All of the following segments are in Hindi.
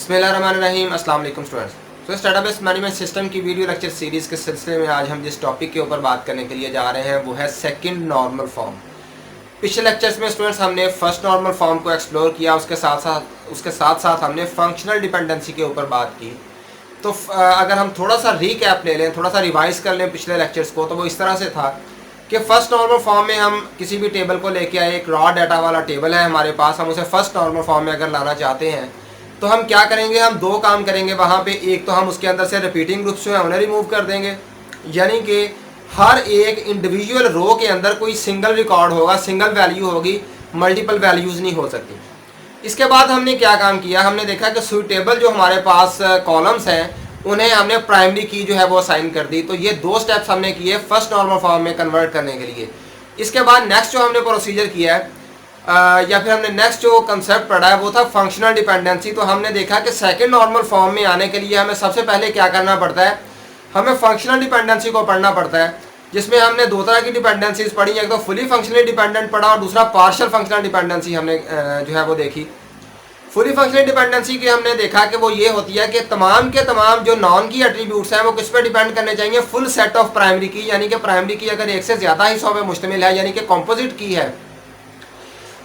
बिस्मिल्लाहिर्रहमानिर्रहीम। अस्सलाम वालेकुम स्टूडेंट्स। तो इस डेटाबेस मैनेजमेंट सिस्टम की वीडियो लेक्चर सीरीज़ के सिलसिले में आज हम जिस टॉपिक के ऊपर बात करने के लिए जा रहे हैं वो है सेकंड नॉर्मल फॉर्म। पिछले लेक्चर्स में स्टूडेंट्स हमने फर्स्ट नॉर्मल फॉर्म को एक्सप्लोर किया, उसके साथ साथ हमने फंक्शनल डिपेंडेंसी के ऊपर बात की। तो अगर हम थोड़ा सा रीकैप ले लें, थोड़ा सा रिवाइज़ कर लें पिछले लेक्चर्स को, तो वो इस तरह से था कि फर्स्ट नॉर्मल फॉर्म में हम किसी भी टेबल को लेके आए, एक रॉ डाटा वाला टेबल है हमारे पास, हम उसे फर्स्ट नॉर्मल फॉर्म में अगर लाना चाहते हैं तो हम क्या करेंगे, हम दो काम करेंगे वहाँ पे। एक तो हम उसके अंदर से रिपीटिंग ग्रुप्स जो है उन्हें रिमूव कर देंगे, यानी कि हर एक इंडिविजुअल रो के अंदर कोई सिंगल रिकॉर्ड होगा, सिंगल वैल्यू होगी, मल्टीपल वैल्यूज़ नहीं हो सकती। इसके बाद हमने क्या काम किया, हमने देखा कि सूटेबल जो हमारे पास कॉलम्स हैं उन्हें हमने प्राइमरी की जो है वो असाइन कर दी। तो ये दो स्टेप्स हमने किए फर्स्ट नॉर्मल फॉर्म में कन्वर्ट करने के लिए। इसके बाद नेक्स्ट जो हमने प्रोसीजर किया है या फिर हमने नेक्स्ट जो कंसेप्ट पढ़ा है वो था फंक्शनल डिपेंडेंसी। तो हमने देखा कि सेकंड नॉर्मल फॉर्म में आने के लिए हमें सबसे पहले क्या करना पड़ता है, हमें फंक्शनल डिपेंडेंसी को पढ़ना पड़ता है, जिसमें हमने दो तरह की डिपेंडेंसीज पढ़ी, एक तो फुली फंक्शनली डिपेंडेंट पढ़ा और दूसरा पार्शियल फंक्शनल डिपेंडेंसी हमने जो है वो देखी। फुली फंक्शनल डिपेंडेंसी की हमने देखा कि वो ये होती है कि तमाम के तमाम जो नॉन की एट्रीब्यूट्स हैं वो किस पे डिपेंड करने चाहिए, फुल सेट ऑफ प्राइमरी की, यानी कि प्राइमरी की अगर एक से ज़्यादा हिस्सों में मुश्तमिल है, यानी कि कॉम्पोजिट की है,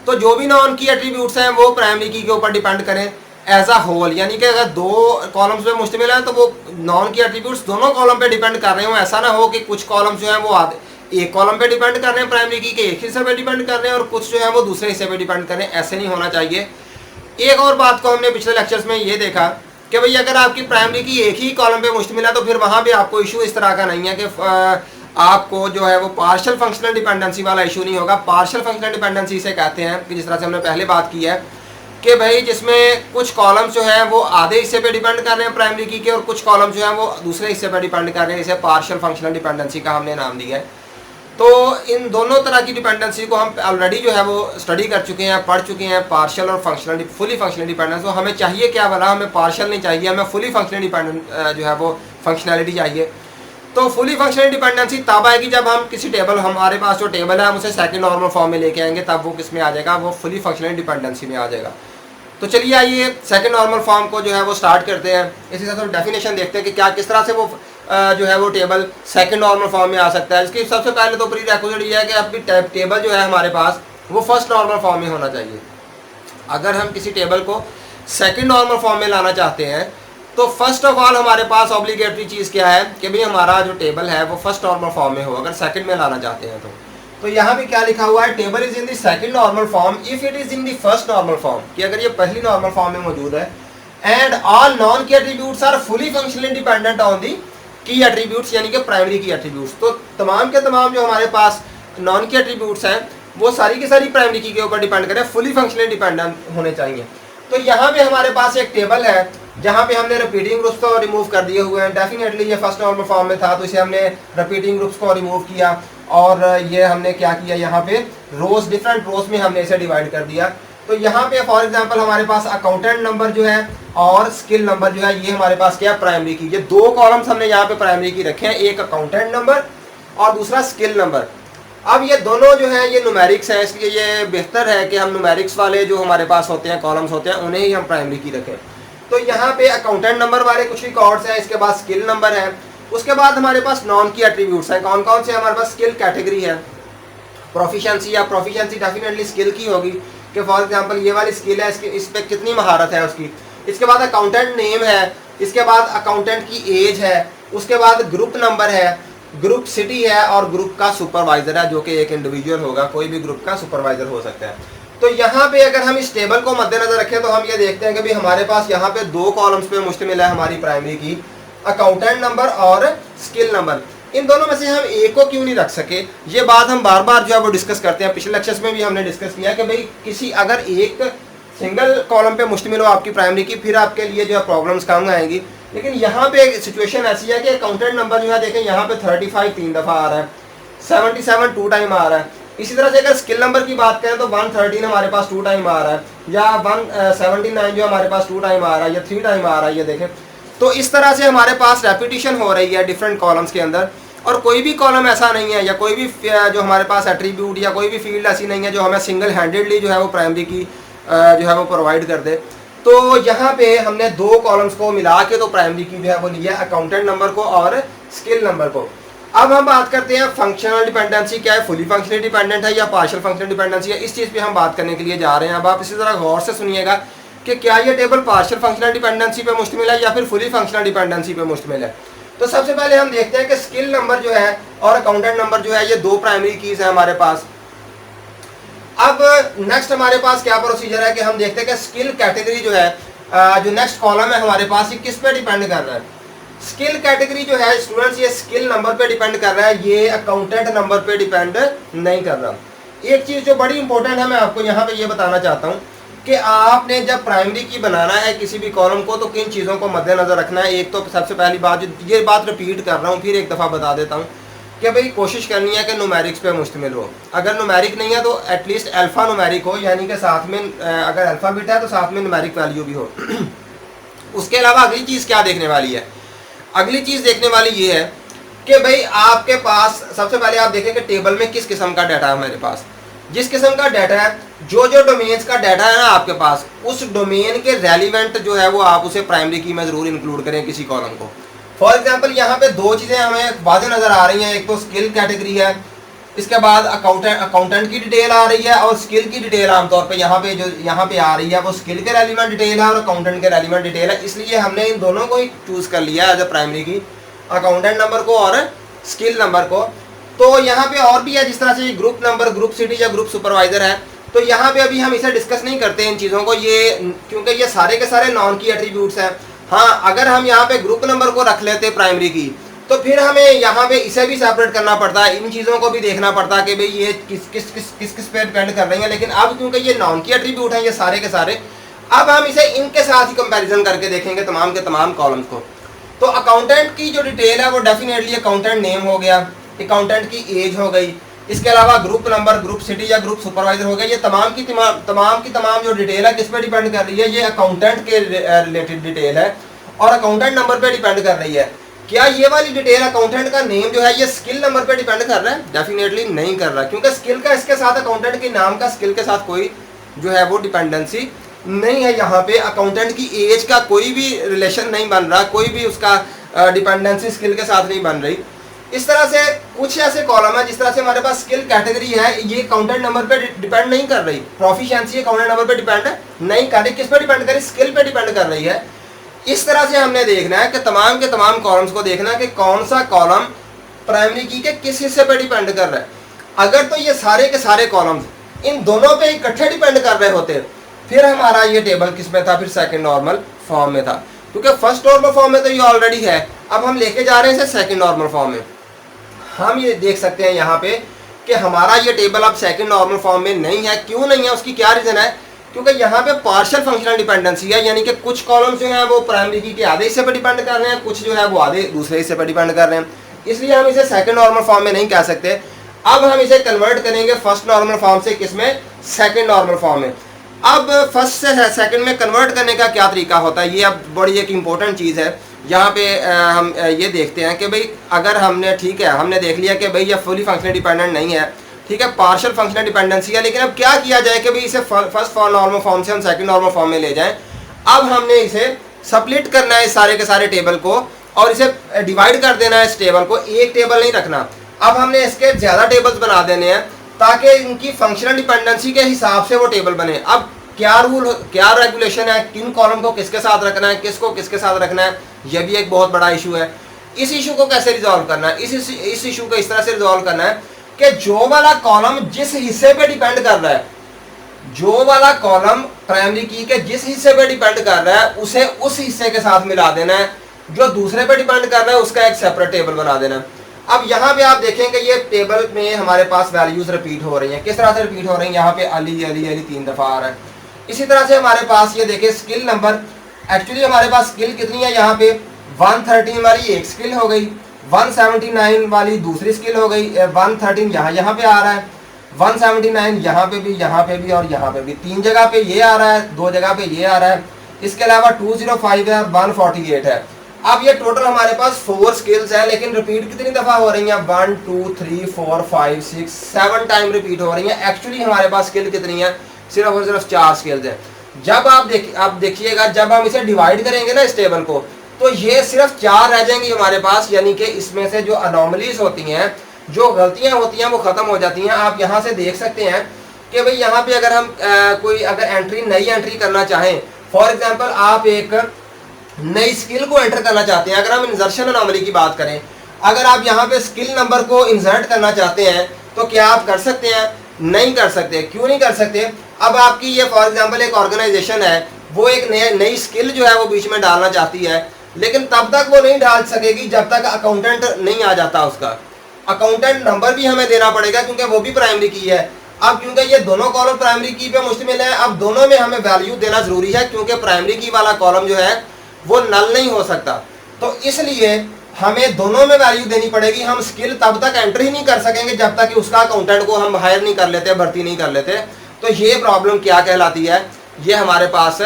तो जो भी नॉन की एट्रीब्यूट्स हैं वो प्राइमरी की के ऊपर डिपेंड करें एज अ होल। यानी कि अगर दो कॉलम्स पे मुश्तमिल है तो वो नॉन की एट्रीब्यूट्स दोनों कॉलम पे डिपेंड कर रहे हो। ऐसा ना हो कि कुछ कॉलम्स जो हैं वो एक कॉलम पे डिपेंड कर रहे हैं प्राइमरी की के एक हिस्से पे डिपेंड कर रहे हैं और कुछ जो है वो दूसरे हिस्से पे डिपेंड कर रहे हैं, ऐसे नहीं होना चाहिए। एक और बात को हमने पिछले लेक्चर्स में ये देखा कि भाई अगर आपकी प्राइमरी की एक ही कॉलम पे मुश्तमिल है तो फिर वहाँ भी आपको इशू इस तरह का नहीं है कि आपको जो है वो पार्शियल फंक्शनल डिपेंडेंसी वाला इशू नहीं होगा। पार्शियल फंक्शनल डिपेंडेंसी से कहते हैं कि जिस तरह से हमने पहले बात की है कि भाई जिसमें कुछ कॉलम्स जो हैं वो आधे हिस्से पे डिपेंड कर रहे हैं प्राइमरी की के और कुछ कॉलम्स जो हैं वो दूसरे हिस्से पे डिपेंड कर रहे हैं, इसे पार्शियल फंक्शनल डिपेंडेंसी का हमने नाम दिया है। तो इन दोनों तरह की डिपेंडेंसी को हम ऑलरेडी जो है वो स्टडी कर चुके हैं, पढ़ चुके हैं, पार्शियल और फंक्शनल फुली फंक्शनल डिपेंडेंस। तो हमें चाहिए क्या वाला, हमें पार्शियल नहीं चाहिए, हमें फुली फंक्शनल डिपेंडेंट जो है वो फंक्शनैलिटी चाहिए। तो फुली फंक्शनल डिपेंडेंसी तब आएगी जब हम किसी टेबल, हमारे पास जो टेबल है हम उसे सेकंड नॉर्मल फॉर्म में लेके आएंगे, तब वो किस में आ जाएगा, वो फुली फंक्शनल डिपेंडेंसी में आ जाएगा। तो चलिए आइए सेकंड नॉर्मल फॉर्म को जो है वो स्टार्ट करते हैं। इसी तरह से डेफिनेशन देखते हैं कि क्या किस तरह से वो जो है वो टेबल सेकंड नॉर्मल फॉर्म में आ सकता है। इसकी सबसे पहले तो प्रीरेक्विजिट ये है कि आपकी टेबल जो है हमारे पास वो फर्स्ट नॉर्मल फॉर्म में होना चाहिए। अगर हम किसी टेबल को सेकंड नॉर्मल फॉर्म में लाना चाहते हैं तो फर्स्ट ऑफ ऑल हमारे पास ऑब्लिगेटरी चीज़ क्या है कि भाई हमारा जो टेबल है वो फर्स्ट नॉर्मल फॉर्म में हो, अगर सेकंड में लाना चाहते हैं तो यहाँ भी क्या लिखा हुआ है, table is in the second normal form if it is in the first normal form, कि अगर ये पहली नॉर्मल फॉर्म में मौजूद है and all non key attributes are fully functionally dependent on the key attributes, यानी कि प्राइमरी की एट्रीब्यूट्स। तो तमाम के तमाम जो हमारे पास नॉन की एट्रीब्यूट्स हैं वो सारी की सारी प्राइमरी की के ऊपर डिपेंड करें, फुली फंक्शनली डिपेंडेंट होने चाहिए। तो यहाँ पे हमारे पास एक टेबल है जहाँ पे हमने रिपीटिंग ग्रुप्स को रिमूव कर दिए हुए हैं। डेफिनेटली ये फर्स्ट नॉर्मल फॉर्म में था तो इसे हमने रिपीटिंग ग्रुप्स को रिमूव किया और ये हमने क्या किया, यहाँ पे रोज, डिफरेंट रोज में हमने इसे डिवाइड कर दिया। तो यहाँ पे फॉर एग्जांपल हमारे पास अकाउंटेंट नंबर जो है और स्किल नंबर जो है ये हमारे पास क्या है, प्राइमरी की। ये दो कॉलम्स हमने यहाँ पे प्राइमरी की रखे हैं, एक अकाउंटेंट नंबर और दूसरा स्किल नंबर। अब ये दोनों जो है ये न्यूमेरिक्स हैं, इसलिए ये बेहतर है कि हम न्यूमेरिक्स वाले जो हमारे पास होते हैं कॉलम्स होते हैं उन्हें ही हम प्राइमरी की रखें। तो यहाँ पे अकाउंटेंट नंबर वाले कुछ रिकॉर्ड्स हैं, इसके बाद स्किल नंबर है, उसके बाद हमारे पास नॉन की एट्रीब्यूट्स हैं। कौन कौन से हमारे पास, स्किल कैटेगरी है, प्रोफिशिएंसी, या प्रोफिशिएंसी डेफिनेटली स्किल की होगी कि फॉर एग्जांपल ये वाली स्किल है, इस पर कितनी महारत है उसकी। इसके बाद अकाउंटेंट नेम है, इसके बाद अकाउंटेंट की एज है, उसके बाद ग्रुप नंबर है, ग्रुप सिटी है और ग्रुप का सुपरवाइजर है जो कि एक इंडिविजुअल होगा, कोई भी ग्रुप का सुपरवाइजर हो सकता है। तो यहाँ पे अगर हम इस टेबल को मद्देनजर रखें तो हम ये देखते हैं कि भाई हमारे पास यहाँ पे दो कॉलम्स पे मुश्तमिल है हमारी प्राइमरी की, अकाउंटेंट नंबर और स्किल नंबर। इन दोनों में से हम एक को क्यों नहीं रख सके, ये बात हम बार बार जो है वो डिस्कस करते हैं। पिछले लेक्चर्स में भी हमने डिस्कस किया कि भाई किसी अगर एक सिंगल कॉलम पे मुश्तमिल हो आपकी प्राइमरी की, फिर आपके लिए जो है प्रॉब्लम्स कम आएंगी। लेकिन यहाँ पे सिचुएशन ऐसी है कि अकाउंटेंट नंबर जो है देखें यहाँ पे 35 3 दफ़ा आ रहा है, 77 2 टाइम आ रहा है। इसी तरह से अगर स्किल नंबर की बात करें तो 113 हमारे पास 2 टाइम आ रहा है, या 179 जो हमारे पास 2 टाइम आ रहा है, या 3 टाइम आ रहा है, ये देखें। तो इस तरह से हमारे पास रेपिटेशन हो रही है डिफरेंट कॉलम्स के अंदर, और कोई भी कॉलम ऐसा नहीं है या कोई भी जो हमारे पास एट्रीब्यूट या कोई भी फील्ड ऐसी नहीं है जो हमें सिंगल हैंडेडली जो है वो प्राइमरी की जो है वो प्रोवाइड कर दे। तो यहाँ पे हमने दो कॉलम्स को मिला के तो प्राइमरी की जो है वो लिया, अकाउंटेंट नंबर को और स्किल नंबर को। अब हम बात करते हैं फंक्शनल डिपेंडेंसी क्या है, फुली फंक्शनल डिपेंडेंट है या पार्शियल फंक्शनल डिपेंडेंसी है, इस चीज़ पे हम बात करने के लिए जा रहे हैं। अब आप इसी तरह गौर से सुनिएगा कि क्या ये टेबल पार्शियल फंक्शनल डिपेंडेंसी पे मुश्तमिल है या फिर फुली फंक्शनल डिपेंडेंसी पे मुश्तमिल है। तो सबसे पहले हम देखते हैं कि स्किल नंबर जो है और अकाउंटेंट नंबर जो है ये दो प्राइमरी कीज है हमारे पास। अब नेक्स्ट हमारे पास क्या प्रोसीजर है कि हम देखते हैं कि स्किल कैटेगरी जो है, जो नेक्स्ट कॉलम है हमारे पास, ये किस पे डिपेंड कर रहा है। स्किल कैटेगरी जो है स्टूडेंट्स ये स्किल नंबर पे डिपेंड कर रहा है, ये अकाउंटेंट नंबर पे डिपेंड नहीं कर रहा। एक चीज़ जो बड़ी इंपॉर्टेंट है मैं आपको यहाँ पे ये बताना चाहता हूँ कि आपने जब प्राइमरी की बनाना है किसी भी कॉलम को तो किन चीज़ों को मद्देनजर रखना है। एक तो सबसे पहली बात, ये बात रिपीट कर रहा हूँ, फिर एक दफ़ा बता देता हूँ कि भाई कोशिश करनी है कि न्यूमेरिक्स पे मुश्तमिल हो। अगर न्यूमेरिक नहीं है तो एटलीस्ट अल्फ़ा न्यूमेरिक हो, यानी कि साथ में अगर अल्फ़ाबेट है तो साथ में न्यूमेरिक वैल्यू भी हो। उसके अलावा अगली चीज़ क्या देखने वाली है, अगली चीज़ देखने वाली ये है कि भाई आपके पास सबसे पहले आप देखें कि टेबल में किस किस्म का डाटा है हमारे पास। जिस किस्म का डाटा है, जो डोमेन्स का डाटा है ना आपके पास, उस डोमेन के रेलिवेंट जो है वो आप उसे प्राइमरी की में ज़रूर इंक्लूड करें किसी कॉलम को। फॉर एग्जांपल यहाँ पे दो चीज़ें हमें वाज़ेह नज़र आ रही हैं, एक तो स्किल कैटेगरी है, इसके बाद अकाउंटेंट की डिटेल आ रही है और स्किल की डिटेल आमतौर पे यहाँ पे जो यहाँ पे आ रही है वो स्किल के रेलिवेंट डिटेल है और अकाउंटेंट के रेलिवेंट डिटेल है। इसलिए हमने इन दोनों को ही चूज़ कर लिया एज अ प्राइमरी की, अकाउंटेंट नंबर को और स्किल नंबर को। तो यहाँ पे और भी है, जिस तरह से ग्रुप नंबर, ग्रुप सिटी या ग्रुप सुपरवाइजर है, तो यहाँ पे अभी हम इसे डिस्कस नहीं करते इन चीज़ों को, ये क्योंकि ये सारे के सारे नॉन की एट्रीब्यूट्स हैं। हाँ, अगर हम यहाँ पे ग्रुप नंबर को रख लेते प्राइमरी की तो फिर हमें यहाँ पे इसे भी सेपरेट करना पड़ता है, इन चीज़ों को भी देखना पड़ता है कि भाई ये किस पे डिपेंड कर रही हैं। लेकिन अब क्योंकि ये नॉन की एट्रीब्यूट हैं ये सारे के सारे, अब हम इसे इनके साथ ही कंपैरिजन करके देखेंगे तमाम के तमाम कॉलम्स को। तो अकाउंटेंट की जो डिटेल है वो डेफिनेटली अकाउंटेंट नेम हो गया, अकाउंटेंट की एज हो गई, इसके अलावा ग्रुप नंबर, ग्रुप सिटी या ग्रुप सुपरवाइजर हो गया। ये तमाम की तमाम जो डिटेल है किस पे डिपेंड कर रही है, ये अकाउंटेंट के रिलेटेड डिटेल है और अकाउंटेंट नंबर पे डिपेंड कर रही है। क्या ये वाली डिटेल अकाउंटेंट का नेम जो है ये स्किल नंबर पे डिपेंड कर रहा है? डेफिनेटली नहीं कर रहा, क्योंकि स्किल का इसके साथ, अकाउंटेंट के नाम का स्किल के साथ कोई जो है वो डिपेंडेंसी नहीं है। यहाँ पे अकाउंटेंट की एज का कोई भी रिलेशन नहीं बन रहा, कोई भी उसका डिपेंडेंसी स्किल के साथ नहीं बन रही। इस तरह से कुछ ऐसे कॉलम है, जिस तरह से हमारे पास स्किल कैटेगरी है, ये अकाउंटेंट नंबर पे डिपेंड नहीं कर रही। प्रोफिशिएंसी अकाउंटेंट नंबर पे डिपेंड नहीं कर रही, किस पे डिपेंड कर रही? स्किल पे डिपेंड कर रही है। इस तरह से हमने देखना है कि तमाम के तमाम कॉलम्स को देखना है कि कौन सा कॉलम प्राइमरी की के किस हिस्से पे डिपेंड कर रहा है। अगर तो ये सारे के सारे कॉलम्स इन दोनों पे इकट्ठे डिपेंड कर रहे होते फिर हमारा ये टेबल किस में था? फिर सेकंड नॉर्मल फॉर्म में था, क्योंकि फर्स्ट नॉर्मल फॉर्म में तो ये ऑलरेडी है। अब हम लेके जा रहे हैं इसे सेकंड नॉर्मल फॉर्म में। हम ये देख सकते हैं यहाँ पे कि हमारा ये टेबल अब सेकंड नॉर्मल फॉर्म में नहीं है। क्यों नहीं है, उसकी क्या रीज़न है? क्योंकि यहाँ पे पार्शियल फंक्शनल डिपेंडेंसी है, यानी कि कुछ कॉलम्स जो हैं वो प्राइमरी की के आधे हिस्से पर डिपेंड कर रहे हैं, कुछ जो है वो आधे दूसरे हिस्से पर डिपेंड कर रहे हैं। इसलिए हम इसे सेकंड नॉर्मल फॉर्म में नहीं कह सकते। अब हम इसे कन्वर्ट करेंगे फर्स्ट नॉर्मल फॉर्म से किसमें? सेकंड नॉर्मल फॉर्म में। अब फर्स्ट से सेकंड में कन्वर्ट करने का क्या तरीका होता है, ये अब बड़ी एक इंपॉर्टेंट चीज़ है। यहाँ पे हम ये देखते हैं कि भाई अगर हमने, ठीक है, हमने देख लिया कि भाई ये फुली फंक्शनल डिपेंडेंट नहीं है, ठीक है, पार्शियल फंक्शनल डिपेंडेंसी है। लेकिन अब क्या किया जाए कि भाई इसे फर्स्ट नॉर्मल फॉर्म से हम सेकंड नॉर्मल फॉर्म में ले जाएं। अब हमने इसे स्प्लिट करना है इस सारे के सारे टेबल को और इसे डिवाइड कर देना है। इस टेबल को एक टेबल नहीं रखना, अब हमने इसके ज़्यादा टेबल्स बना देने हैं ताकि इनकी फंक्शनल डिपेंडेंसी के हिसाब से वो टेबल बने। अब क्या रूल, क्या रेगुलेशन है, किन कॉलम को किसके साथ रखना है, किसको किसके साथ रखना है, यह भी एक बहुत बड़ा इशू है। इस इशू को कैसे रिजॉल्व करना है? इस इशू को इस तरह से रिजॉल्व करना है कि जो वाला कॉलम जिस हिस्से पे डिपेंड कर रहा है, जो वाला कॉलम प्राइमरी की के जिस हिस्से पे डिपेंड कर रहा है उसे उस हिस्से के साथ मिला देना है। जो दूसरे पे डिपेंड कर रहा है उसका एक सेपरेट टेबल बना देना है। अब यहाँ पे आप देखेंगे ये टेबल में हमारे पास वैल्यूज रिपीट हो रही हैं। किस तरह से रिपीट हो रही हैं? यहाँ पे अली अली अली 3 दफ़ा आ रहा है। इसी तरह से हमारे पास ये देखिए स्किल नंबर, एक्चुअली हमारे पास स्किल कितनी है? यहाँ पे 113 वाली एक स्किल हो गई, 179 वाली दूसरी स्किल हो गई, 113 यहाँ पे आ रहा है, 179 यहाँ पे भी और यहाँ पे भी, 3 जगह पे ये आ रहा है, 2 जगह पे ये आ रहा है। इसके अलावा 205 है, 148 है। अब ये टोटल हमारे पास 4 स्किल्स है, लेकिन रिपीट कितनी दफ़ा हो रही हैं? 1 2 3 4 5 6 7 टाइम रिपीट हो रही हैं। एक्चुअली हमारे पास स्किल कितनी है? सिर्फ और सिर्फ 4 स्किल्स हैं। जब आप देखिएगा जब हम इसे डिवाइड करेंगे ना इस टेबल को, तो ये सिर्फ 4 रह जाएंगी हमारे पास, यानी कि इसमें से जो अनोमलीज होती हैं, जो गलतियां होती हैं वो खत्म हो जाती हैं। आप यहाँ से देख सकते हैं कि भाई यहाँ पे अगर हम कोई अगर नई एंट्री करना चाहें, फॉर एग्जांपल आप एक नई स्किल को एंटर करना चाहते हैं, अगर हम इंसर्शन अनोमली की बात करें, अगर आप यहाँ पे स्किल नंबर को इंसर्ट करना चाहते हैं तो क्या आप कर सकते हैं? नहीं कर सकते। क्यों नहीं कर सकते? अब आपकी ये फॉर एग्जांपल एक ऑर्गेनाइजेशन है, वो एक नई स्किल जो है वो बीच में डालना चाहती है, लेकिन तब तक वो नहीं डाल सकेगी जब तक अकाउंटेंट नहीं आ जाता। उसका अकाउंटेंट नंबर भी हमें देना पड़ेगा क्योंकि वो भी प्राइमरी की है। अब क्योंकि ये दोनों कॉलम प्राइमरी की पे मुश्तमिल है, अब दोनों में हमें वैल्यू देना जरूरी है, क्योंकि प्राइमरी की वाला कॉलम जो है वो नल नहीं हो सकता। तो इसलिए हमें दोनों में वैल्यू देनी पड़ेगी। हम स्किल तब तक एंटर ही नहीं कर सकेंगे जब तक कि उसका अकाउंटेंट को हम हायर नहीं कर लेते, भर्ती नहीं कर लेते। तो ये प्रॉब्लम क्या कहलाती है? ये हमारे पास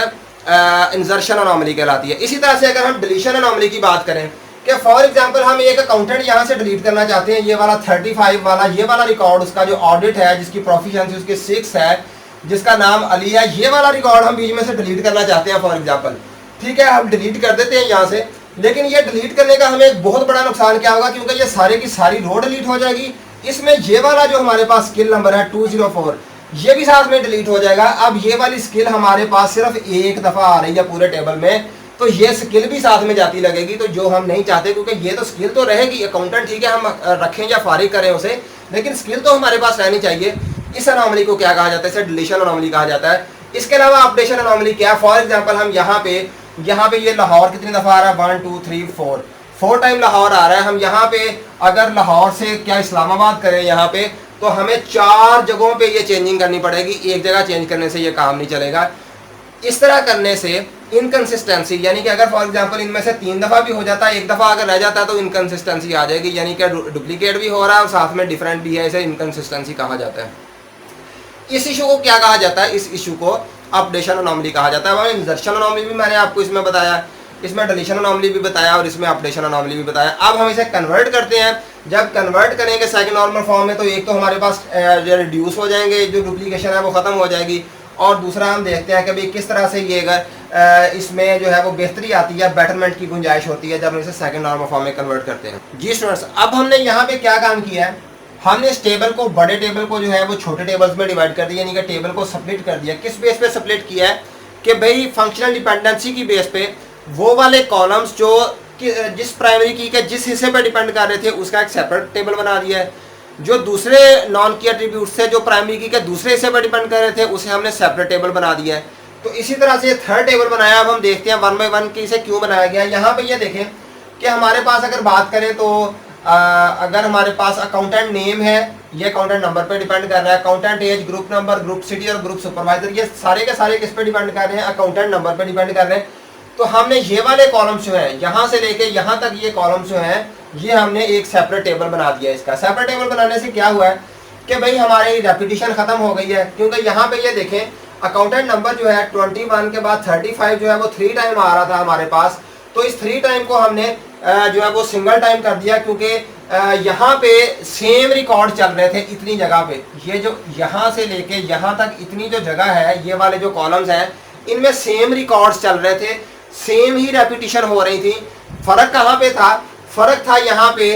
इंसर्शन अनोमली कहलाती है। इसी तरह से अगर हम डिलीशन अनोमली की बात करें कि फॉर एग्जांपल हम एक अकाउंटेंट यहाँ से डिलीट करना चाहते हैं, ये वाला 35 वाला ये वाला रिकॉर्ड, उसका जो ऑडिट है, जिसकी प्रोफिशिएंसी उसकी 6 है, जिसका नाम अली है, ये वाला रिकॉर्ड हम बीच में से डिलीट करना चाहते हैं फॉर एग्जांपल। ठीक है, हम डिलीट कर देते हैं यहाँ से, लेकिन ये डिलीट करने का हमें एक बहुत बड़ा नुकसान क्या होगा, क्योंकि ये सारे की सारी रो डिलीट हो जाएगी। इसमें ये वाला जो हमारे पास स्किल नंबर है 204, ये भी साथ में डिलीट हो जाएगा। अब ये वाली स्किल हमारे पास सिर्फ एक दफ़ा आ रही है पूरे टेबल में, तो ये स्किल भी साथ में जाती लगेगी, तो जो हम नहीं चाहते, क्योंकि ये तो स्किल तो रहेगी। अकाउंटेंट ठीक है हम रखें या फारिग करें उसे, लेकिन स्किल तो हमारे पास रहनी चाहिए। इस अनोमली को क्या कहा जाता है? इसे डिलीशन अनोमली कहा जाता है। इसके अलावा अपडेशन अनोमली क्या है? फॉर एग्जाम्पल हम यहाँ पे ये लाहौर कितनी दफ़ा आ रहा है? 1 2 3 4 टाइम लाहौर आ रहा है। हम यहाँ पे अगर लाहौर से क्या इस्लामाबाद करें यहाँ पे, तो हमें 4 जगहों पे ये चेंजिंग करनी पड़ेगी। एक जगह चेंज करने से ये काम नहीं चलेगा। इस तरह करने से इनकंसिस्टेंसी, यानी कि अगर फॉर एग्जांपल इनमें से 3 दफ़ा भी हो जाता है, एक दफ़ा अगर रह जाता है, तो इनकंसिस्टेंसी आ जाएगी, यानी कि डुप्लीकेट भी हो रहा है और साथ में डिफरेंट भी है। इसे इनकंसिस्टेंसी कहा जाता है। इस इशू को क्या कहा जाता है? इस इशू को अपडेशन अनोमली कहा जाता है। इंसर्शन अनोमली भी मैंने आपको इसमें बताया, इसमें डिलीशन अनोमली भी बताया और इसमें अपडेशन अनोमली भी बताया। अब हम इसे कन्वर्ट करते हैं। जब कन्वर्ट करेंगे सेकंड नॉर्मल फॉर्म में, तो एक तो हमारे पास रिड्यूस हो जाएंगे, जो डुप्लीकेशन है वो ख़त्म हो जाएगी, और दूसरा हम देखते हैं कि भाई किस तरह से ये इसमें जो है वो बेहतरी आती है, बेटरमेंट की गुंजाइश होती है जब हम इसे सेकंड नॉर्मल फॉर्म में कन्वर्ट करते हैं। जी स्टूडेंट्स, अब हमने यहाँ पे क्या काम किया है? हमने इस टेबल को, बड़े टेबल को जो है वो छोटे टेबल्स में डिवाइड कर दिया, यानी कि टेबल को स्प्लिट कर दिया। किस बेस पे स्प्लिट किया है? कि भाई फंक्शनल डिपेंडेंसी की बेस पे वो वाले कॉलम्स जो जिस प्राइमरी की के जिस हिस्से पे डिपेंड कर रहे थे उसका एक सेपरेट टेबल बना दिया है। जो दूसरे नॉन की एट्रीब्यूट से जो प्राइमरी की के दूसरे हिस्से पर डिपेंड कर रहे थे उसे हमने सेपरेट टेबल बना दिया है। तो इसी तरह से थर्ड टेबल बनाया। अब हम देखते हैं 1 बाय 1 कि इसे क्यों बनाया गया। यहाँ पे ये देखें कि हमारे पास अगर बात करें तो अगर हमारे पास अकाउंटेंट नेम है, ये अकाउंटेंट नंबर पे डिपेंड कर रहा है। Accountant age, group number, group city और ग्रुप सुपरवाइजर, ये सारे के सारे किस पे डिपेंड कर रहे हैं? अकाउंटेंट नंबर पे डिपेंड कर रहे हैं। तो हमने ये वाले कॉलम्स जो हैं, यहाँ से लेके यहाँ तक ये कॉलम्स जो हैं, ये हमने एक सेपरेट टेबल बना दिया। इसका सेपरेट टेबल बनाने से क्या हुआ है कि भाई हमारी रेपिटेशन खत्म हो गई है, क्योंकि यहाँ पे ये देखें अकाउंटेंट नंबर जो है 21 के बाद 35 जो है वो 3 टाइम आ रहा था हमारे पास। तो इस 3 टाइम को हमने जो है वो सिंगल टाइम कर दिया, क्योंकि यहाँ पे सेम रिकॉर्ड चल रहे थे इतनी जगह पे। ये जो यहाँ से लेके यहाँ तक इतनी जो जगह है, ये वाले जो कॉलम्स हैं, इनमें सेम रिकॉर्ड्स चल रहे थे, सेम ही रेपिटेशन हो रही थी। फर्क कहाँ पे था? फर्क था यहाँ पे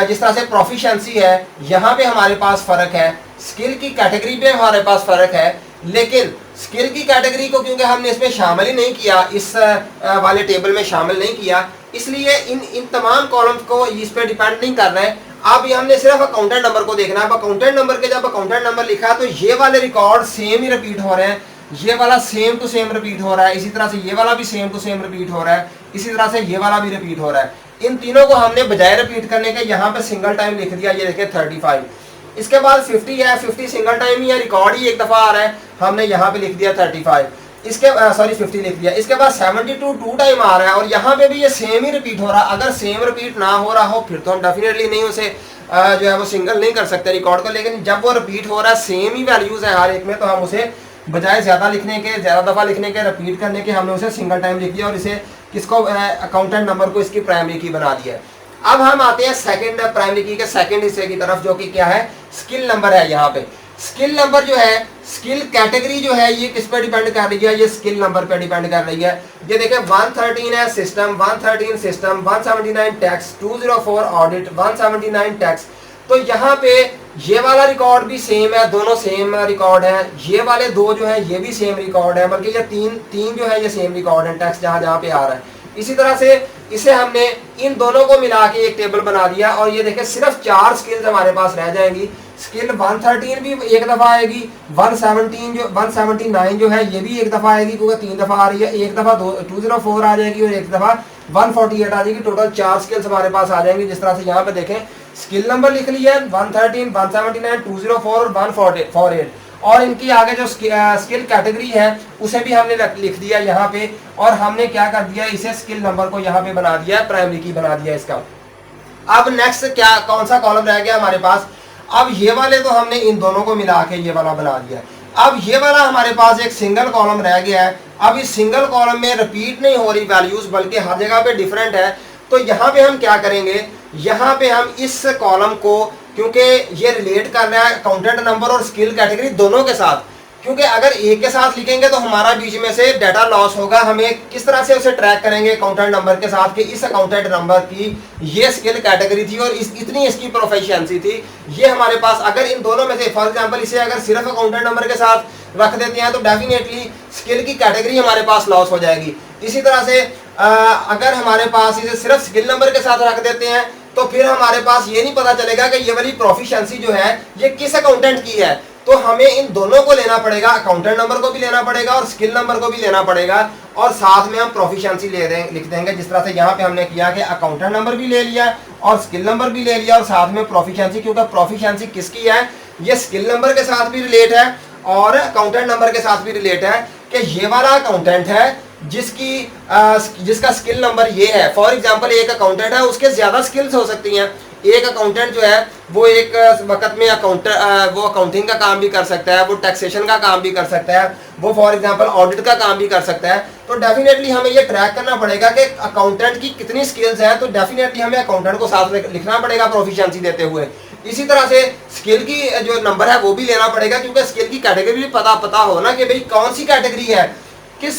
जिस तरह से प्रोफिशिएंसी है, यहाँ पे हमारे पास फर्क है। स्किल की कैटेगरी पे हमारे पास फर्क है, लेकिन स्किल की कैटेगरी को क्योंकि हमने इसमें शामिल ही नहीं किया, इस वाले टेबल में शामिल नहीं किया, इसलिए इन तमाम कॉलम्स को इस पे डिपेंड नहीं कर रहे हैं। अब ये हमने सिर्फ अकाउंटेंट नंबर को देखना है। अब अकाउंटेंट नंबर के जब अकाउंटेंट नंबर लिखा तो ये वाले रिकॉर्ड सेम ही रिपीट हो रहे हैं, ये वाला सेम टू सेम रिपीट हो रहा है, इसी तरह से ये वाला भी सेम टू सेम रिपीट हो रहा है, इसी तरह से ये वाला भी रिपीट हो रहा है। इन तीनों को हमने बजाय रिपीट करने के यहाँ पे सिंगल टाइम लिख दिया। ये देखिए 35, इसके बाद 50 है, 50 सिंगल टाइम ही है, रिकॉर्ड ही एक दफ़ा आ रहा है, हमने यहाँ पे लिख दिया 35। इसके 50 लिख दिया। इसके बाद 72 2 टाइम आ रहा है और यहाँ पे भी ये सेम ही रिपीट हो रहा है। अगर सेम रिपीट ना हो रहा हो फिर तो हम डेफिनेटली नहीं उसे जो है वो सिंगल नहीं कर सकते रिकॉर्ड को, लेकिन जब वो रिपीट हो रहा है, सेम ही वैल्यूज है हर एक में, तो हम उसे बजाय ज़्यादा लिखने के, ज़्यादा दफ़ा लिखने के, रिपीट करने के, हमने उसे सिंगल टाइम लिख दिया और इसे किसको अकाउंटेंट नंबर को इसकी प्राइमरी की बना दिया है। अब हम आते हैं सेकंड प्राइमरी की के सेकंड हिस्से की तरफ, जो कि क्या है? स्किल नंबर है। यहाँ पे स्किल नंबर जो है, स्किल कैटेगरी जो है ये किस पे डिपेंड कर रही है, ये स्किल नंबर पे डिपेंड कर रही है। ये देखें 113 है system, 113 system, 179 tax, 204 audit, 179 tax. तो यहाँ पे ये वाला रिकॉर्ड भी सेम है, दोनों सेम रिकॉर्ड है। ये वाले दो जो है ये भी सेम रिकॉर्ड है, बल्कि ये तीन जो है ये सेम रिकॉर्ड है, टैक्स जहाँ जहाँ पे आ रहा है। इसी तरह से इसे हमने इन दोनों को मिला के एक टेबल बना दिया और ये देखें सिर्फ 4 स्किल्स हमारे पास रह जाएंगी। स्किल 113 भी एक दफा आएगी, 179 जो है ये भी एक दफा आएगी क्योंकि 3 दफा आ रही है, एक दफा 204 आ जाएगी और एक दफा 148 आ जाएगी। टोटल 4 स्किल्स हमारे पास आ जाएंगी। जिस तरह से यहाँ पे देखें स्किल नंबर लिख लिया है 113, 179, 204 और 148 और इनकी आगे जो स्किल कैटेगरी है उसे भी हमने लिख दिया यहाँ पे। और हमने क्या कर दिया, इसे स्किल नंबर को यहाँ पे बना दिया, प्राइमरी की बना दिया इसका। अब नेक्स्ट क्या कौन सा कॉलम रह गया हमारे पास, अब ये वाले तो हमने इन दोनों को मिला के ये वाला बना दिया। अब ये वाला हमारे पास एक सिंगल कॉलम रह गया है। अब इस सिंगल कॉलम में रिपीट नहीं हो रही वैल्यूज, बल्कि हर जगह पे डिफरेंट है। तो यहाँ पे हम क्या करेंगे, यहाँ पे हम इस कॉलम को, क्योंकि ये रिलेट कर रहा है अकाउंटेंट नंबर और स्किल कैटेगरी दोनों के साथ, क्योंकि अगर एक के साथ लिखेंगे तो हमारा बीच में से डाटा लॉस होगा। हमें किस तरह से उसे ट्रैक करेंगे अकाउंटेंट नंबर के साथ कि इस अकाउंटेंट नंबर की ये स्किल कैटेगरी थी और इतनी इसकी प्रोफिशिएंसी थी। ये हमारे पास अगर इन दोनों में से फॉर एग्जांपल इसे अगर सिर्फ अकाउंटेंट नंबर के साथ रख देते हैं तो डेफिनेटली स्किल की कैटेगरी हमारे पास लॉस हो जाएगी। इसी तरह से अगर हमारे पास इसे सिर्फ स्किल नंबर के साथ रख देते हैं तो फिर हमारे पास ये नहीं पता चलेगा कि ये वाली प्रोफिशिएंसी जो है ये किस अकाउंटेंट की है। तो हमें इन दोनों को लेना पड़ेगा, अकाउंटेंट नंबर को भी लेना पड़ेगा और स्किल नंबर को भी लेना पड़ेगा और साथ में हम प्रोफिशिएंसी लिख देंगे। जिस तरह से यहाँ पे हमने किया कि अकाउंटेंट नंबर भी ले लिया और स्किल नंबर भी ले लिया और साथ में प्रोफिशिएंसी, क्योंकि प्रोफिशिएंसी किसकी है, ये स्किल नंबर के साथ भी रिलेट है और अकाउंटेंट नंबर के साथ भी रिलेट है कि ये वाला अकाउंटेंट है जिसका स्किल नंबर ये है। फॉर एग्जांपल एक अकाउंटेंट है, उसके ज्यादा स्किल्स हो सकती हैं। एक अकाउंटेंट जो है वो एक वक्त में वो अकाउंटिंग का काम भी कर सकता है, वो टैक्सेशन का काम भी कर सकता है, वो फॉर एग्जांपल ऑडिट का काम भी कर सकता है। तो डेफिनेटली हमें ये ट्रैक करना पड़ेगा कि अकाउंटेंट की कितनी स्किल्स हैं। तो डेफिनेटली हमें अकाउंटेंट को साथ में लिखना पड़ेगा प्रोफिशिएंसी देते हुए। इसी तरह से स्किल की जो नंबर है वो भी लेना पड़ेगा, क्योंकि स्किल की कैटेगरी भी पता हो ना कि भाई कौन सी कैटेगरी है, किस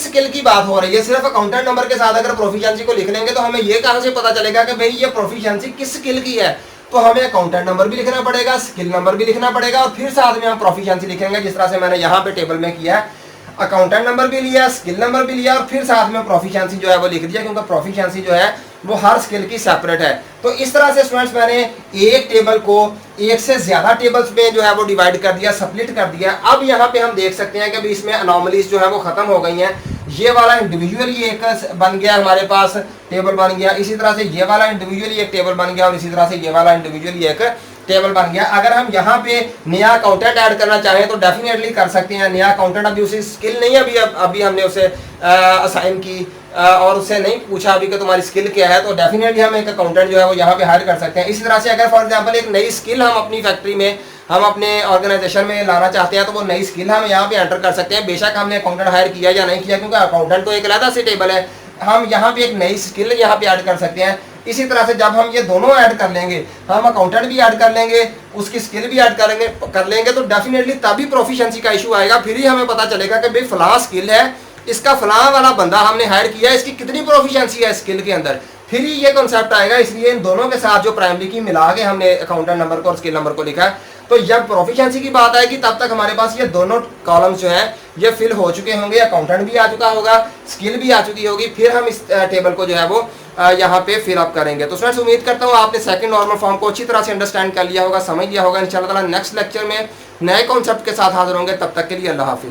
स्किल की बात हो रही है। सिर्फ अकाउंटेंट नंबर के साथ अगर प्रोफिशिएंसी को लिख लेंगे तो हमें ये कहां से पता चलेगा कि भाई ये प्रोफिशिएंसी किस स्किल की है। तो हमें अकाउंटेंट नंबर भी लिखना पड़ेगा, स्किल नंबर भी लिखना पड़ेगा और फिर साथ में हम प्रोफिशिएंसी लिखेंगे। जिस तरह से मैंने यहाँ पे टेबल में किया है, अकाउंटेंट नंबर भी लिया, स्किल नंबर भी लिया और फिर साथ में प्रोफिशिएंसी जो है वो लिख दिया, क्योंकि प्रोफिशिएंसी जो है वो हर स्किल की सेपरेट है। तो इस तरह से स्टूडेंट्स मैंने एक टेबल को एक से ज्यादा टेबल्स में जो है वो डिवाइड कर दिया, स्प्लिट कर दिया। अब यहाँ पे हम देख सकते हैं कि अभी इसमें अनोमलीज जो है वो खत्म हो गई हैं। ये वाला इंडिविजुअली एक बन गया, हमारे पास टेबल बन गया। इसी तरह से ये वाला इंडिविजुअली एक टेबल बन गया और इसी तरह से ये वाला इंडिविजुअली एक टेबल बन गया। अगर हम यहाँ पे नया अकाउंटेंट ऐड करना चाहें तो डेफिनेटली कर सकते हैं। नया अकाउंटेंट अभी उसे स्किल नहीं है, अभी हमने उसे असाइन की और उससे नहीं पूछा अभी कि तुम्हारी स्किल क्या है, तो डेफिनेटली हम एक अकाउंटेंट जो है वो यहाँ पे हायर कर सकते हैं। इसी तरह से अगर फॉर एग्जांपल एक नई स्किल हम अपनी फैक्ट्री में, हम अपने ऑर्गेनाइजेशन में लाना चाहते हैं तो वो नई स्किल हम यहाँ पे एंटर कर सकते हैं। बेशक हमने अकाउंटेंट हायर किया या नहीं किया, क्योंकि अकाउंटेंट तो एक अलग से टेबल है, हम यहाँ पे एक नई स्किल यहाँ पे ऐड कर सकते हैं। इसी तरह से जब हम ये दोनों ऐड कर लेंगे, हम अकाउंटेंट भी ऐड कर लेंगे, उसकी स्किल भी ऐड कर लेंगे तो डेफिनेटली तभी प्रोफिशिएंसी का इशू आएगा। फिर ही हमें पता चलेगा कि भाई फलां स्किल है, इसका फलां वाला बंदा हमने हायर किया, इसकी कितनी प्रोफिशिएंसी है स्किल के अंदर, फिर ही ये कॉन्सेप्ट आएगा। इसलिए इन दोनों के साथ जो प्राइमरी की मिला के हमने अकाउंटेंट नंबर को और स्किल नंबर को लिखा है। तो जब प्रोफिशिएंसी की बात आएगी तब तक हमारे पास ये दोनों कॉलम्स जो है ये फिल हो चुके होंगे, अकाउंटेंट भी आ चुका होगा, स्किल भी आ चुकी होगी। फिर हम इस टेबल को जो है वो यहाँ पे फिल अप करेंगे। तो फ्रेंड्स उम्मीद करता हूँ आपने सेकंड नॉर्मल फॉर्म को अच्छी तरह से अंडरस्टैंड कर लिया होगा, समझ लिया होगा। इंशाल्लाह ताला नेक्स्ट लेक्चर में नए कॉन्सेप्ट के साथ हाजिर होंगे। तब तक के लिए अल्लाह हाफिज़।